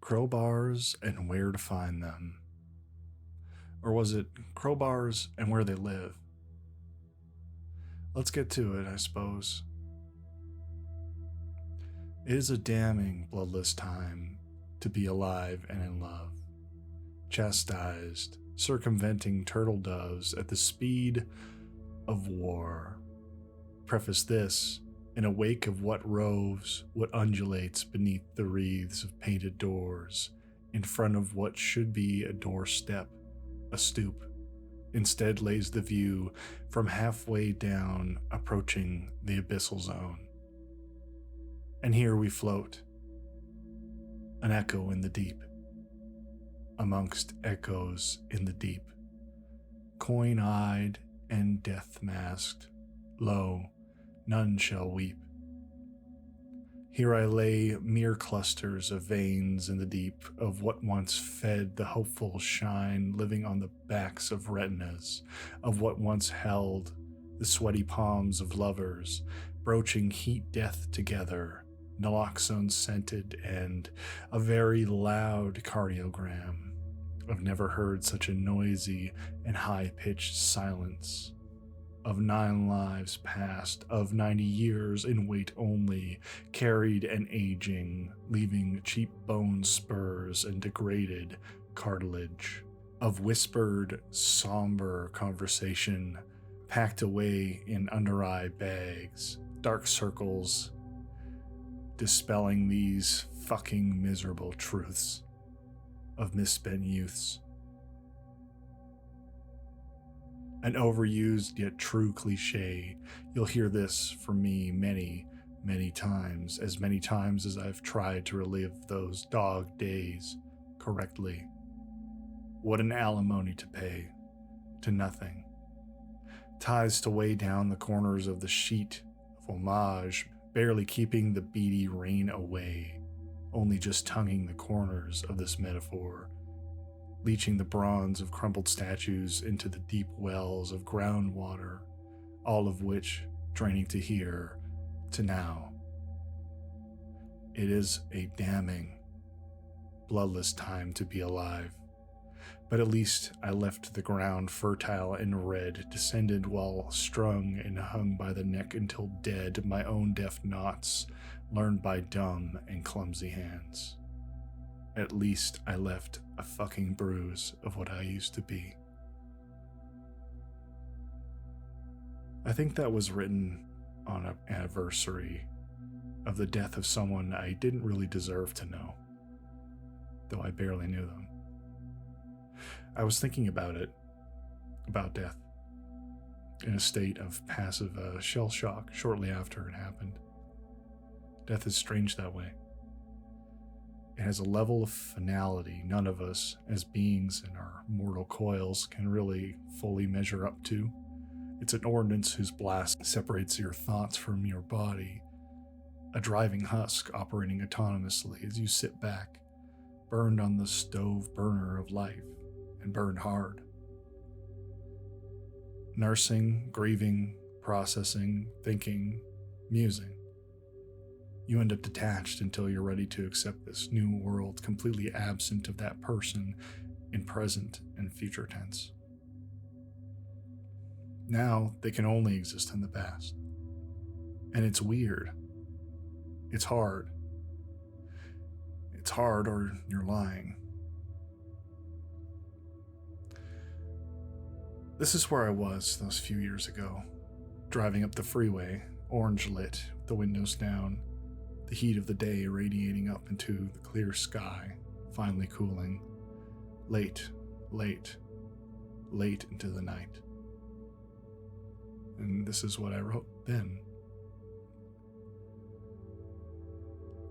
Crowbars and where to find them. Or was it crowbars and where they live? Let's get to it, I suppose. It is a damning, bloodless time to be alive and in love, chastised, circumventing turtle doves at the speed of war. Preface this in a wake of what roves, what undulates beneath the wreaths of painted doors, in front of what should be a doorstep, a stoop. Instead lays the view from halfway down, approaching the abyssal zone. And here we float, an echo in the deep, amongst echoes in the deep, coin-eyed and death-masked, lo, none shall weep. Here I lay mere clusters of veins in the deep of what once fed the hopeful shine living on the backs of retinas, of what once held the sweaty palms of lovers, broaching heat death together, naloxone scented and a very loud cardiogram. I've never heard such a noisy and high-pitched silence. Of 9 lives past, of 90 years in wait only, carried and aging, leaving cheap bone spurs and degraded cartilage. Of whispered, somber conversation, packed away in under-eye bags, dark circles, dispelling these fucking miserable truths of misspent youths. An overused yet true cliche. You'll hear this from me many, many times as I've tried to relive those dog days correctly. What an alimony to pay to nothing. Ties to weigh down the corners of the sheet of homage, barely keeping the beady rain away, only just tonguing the corners of this metaphor, leaching the bronze of crumpled statues into the deep wells of groundwater, all of which draining to here, to now. It is a damning, bloodless time to be alive, but at least I left the ground fertile and red, descended while strung and hung by the neck until dead, my own deft knots, learned by dumb and clumsy hands. At least I left a fucking bruise of what I used to be. I think that was written on an anniversary of the death of someone I didn't really deserve to know, though I barely knew them. I was thinking about death, in a state of passive shell shock shortly after it happened. Death is strange that way. It has a level of finality none of us, as beings in our mortal coils, can really fully measure up to. It's an ordnance whose blast separates your thoughts from your body, a driving husk operating autonomously as you sit back, burned on the stove burner of life, and burned hard. Nursing, grieving, processing, thinking, musing. You end up detached until you're ready to accept this new world completely absent of that person in present and future tense. Now they can only exist in the past. And it's weird. It's hard. It's hard or you're lying. This is where I was those few years ago, driving up the freeway, orange lit, with the windows down, the heat of the day radiating up into the clear sky, finally cooling, late into the night. And this is what I wrote then.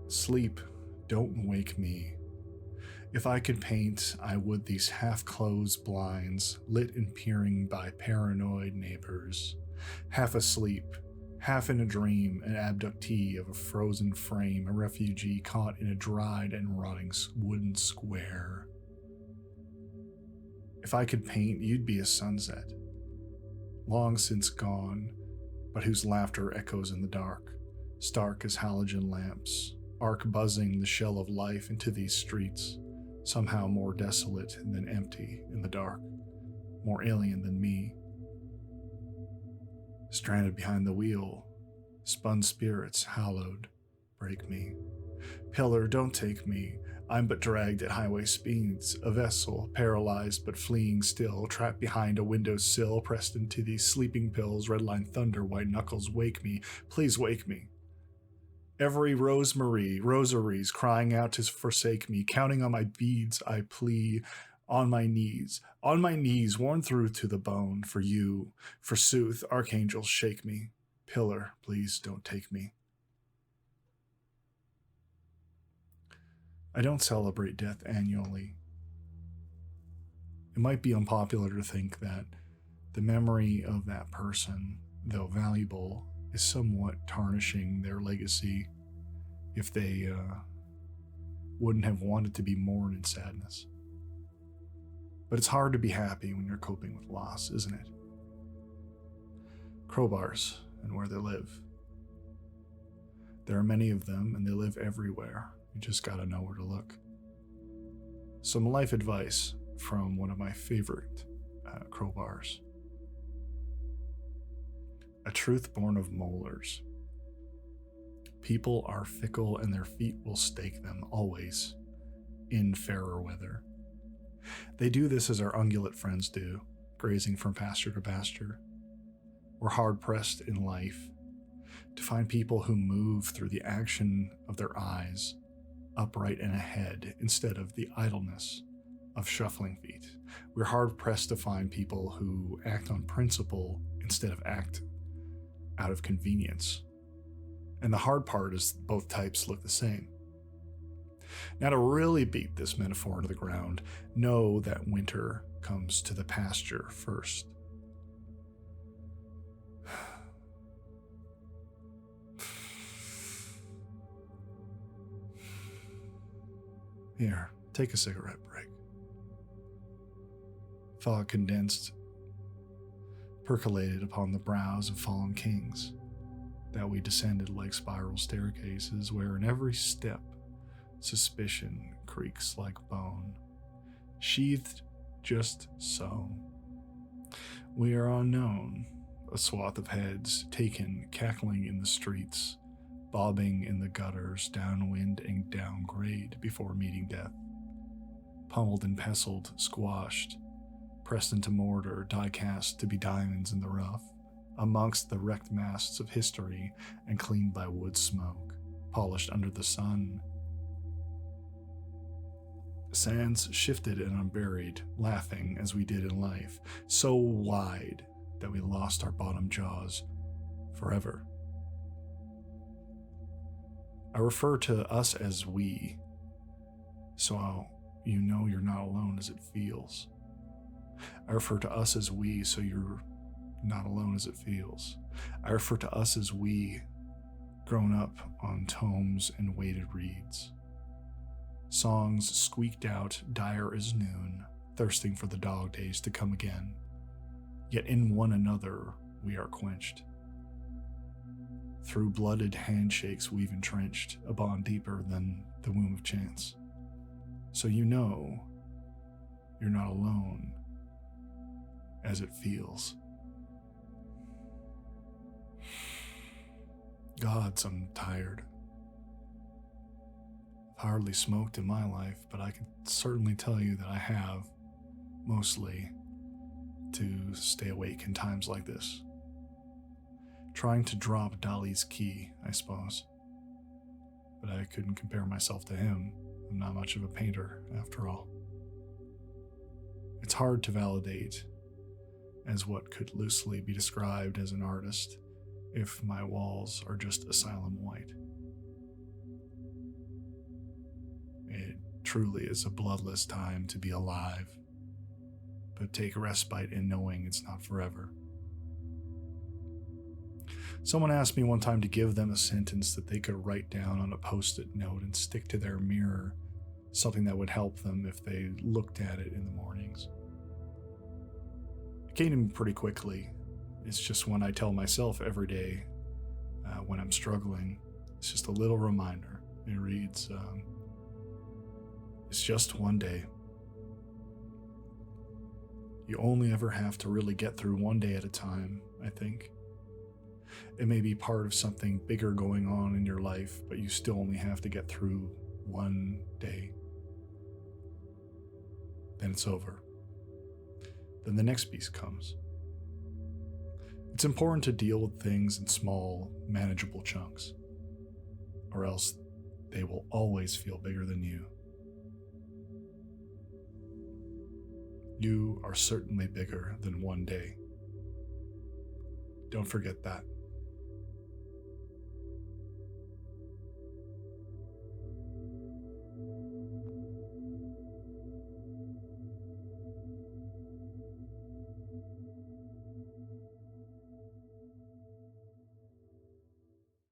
Sleep, don't wake me. If I could paint, I would these half-closed blinds, lit and peering by paranoid neighbors, half asleep, half in a dream, an abductee of a frozen frame, a refugee caught in a dried and rotting wooden square. If I could paint, you'd be a sunset, long since gone, but whose laughter echoes in the dark, stark as halogen lamps, arc buzzing the shell of life into these streets, somehow more desolate than empty in the dark, more alien than me. Stranded behind the wheel, spun spirits hallowed, break me. Pillar, don't take me. I'm but dragged at highway speeds, a vessel, paralyzed but fleeing still, trapped behind a windowsill, pressed into these sleeping pills, redline thunder, white knuckles, wake me, please wake me. Every rosaries crying out to forsake me, counting on my beads I plea, on my knees, worn through to the bone, for you, forsooth, archangels shake me. Pillar, please don't take me. I don't celebrate death annually. It might be unpopular to think that the memory of that person, though valuable, is somewhat tarnishing their legacy if they wouldn't have wanted to be mourned in sadness. But it's hard to be happy when you're coping with loss, isn't it? Crowbars and where they live. There are many of them, and they live everywhere. You just gotta know where to look. Some life advice from one of my favorite crowbars. A truth born of molars. People are fickle and their feet will stake them always in fairer weather. They do this as our ungulate friends do, grazing from pasture to pasture. We're hard-pressed in life to find people who move through the action of their eyes, upright and ahead, instead of the idleness of shuffling feet. We're hard-pressed to find people who act on principle instead of act out of convenience. And the hard part is both types look the same. Now, to really beat this metaphor into the ground, know that winter comes to the pasture first. Here, take a cigarette break. Thought condensed, percolated upon the brows of fallen kings, that we descended like spiral staircases where in every step suspicion creaks like bone, sheathed just so. We are unknown, a swath of heads taken cackling in the streets, bobbing in the gutters, downwind and downgrade before meeting death. Pummeled and pestled, squashed, pressed into mortar, die-cast to be diamonds in the rough, amongst the wrecked masts of history and cleaned by wood smoke, polished under the sun. Sands shifted and unburied, laughing as we did in life, so wide that we lost our bottom jaws forever. I refer to us as we, so you know you're not alone as it feels. I refer to us as we, so you're not alone as it feels. I refer to us as we, grown up on tomes and weighted reeds. Songs squeaked out dire as noon, thirsting for the dog days to come again. Yet in one another we are quenched. Through blooded handshakes we've entrenched a bond deeper than the womb of chance. So you know you're not alone as it feels. Gods, I'm tired. I've hardly smoked in my life, but I can certainly tell you that I have, mostly, to stay awake in times like this. Trying to drop Dali's key, I suppose. But I couldn't compare myself to him. I'm not much of a painter, after all. It's hard to validate as what could loosely be described as an artist if my walls are just asylum white. It truly is a bloodless time to be alive, but take respite in knowing it's not forever. Someone asked me one time to give them a sentence that they could write down on a post-it note and stick to their mirror, something that would help them if they looked at it in the mornings. It came to me pretty quickly. It's just one I tell myself every day when I'm struggling. It's just a little reminder. It reads, it's just one day. You only ever have to really get through one day at a time, I think. It may be part of something bigger going on in your life, but you still only have to get through one day. Then it's over. Then the next beast comes. It's important to deal with things in small, manageable chunks, or else they will always feel bigger than you. You are certainly bigger than one day. Don't forget that.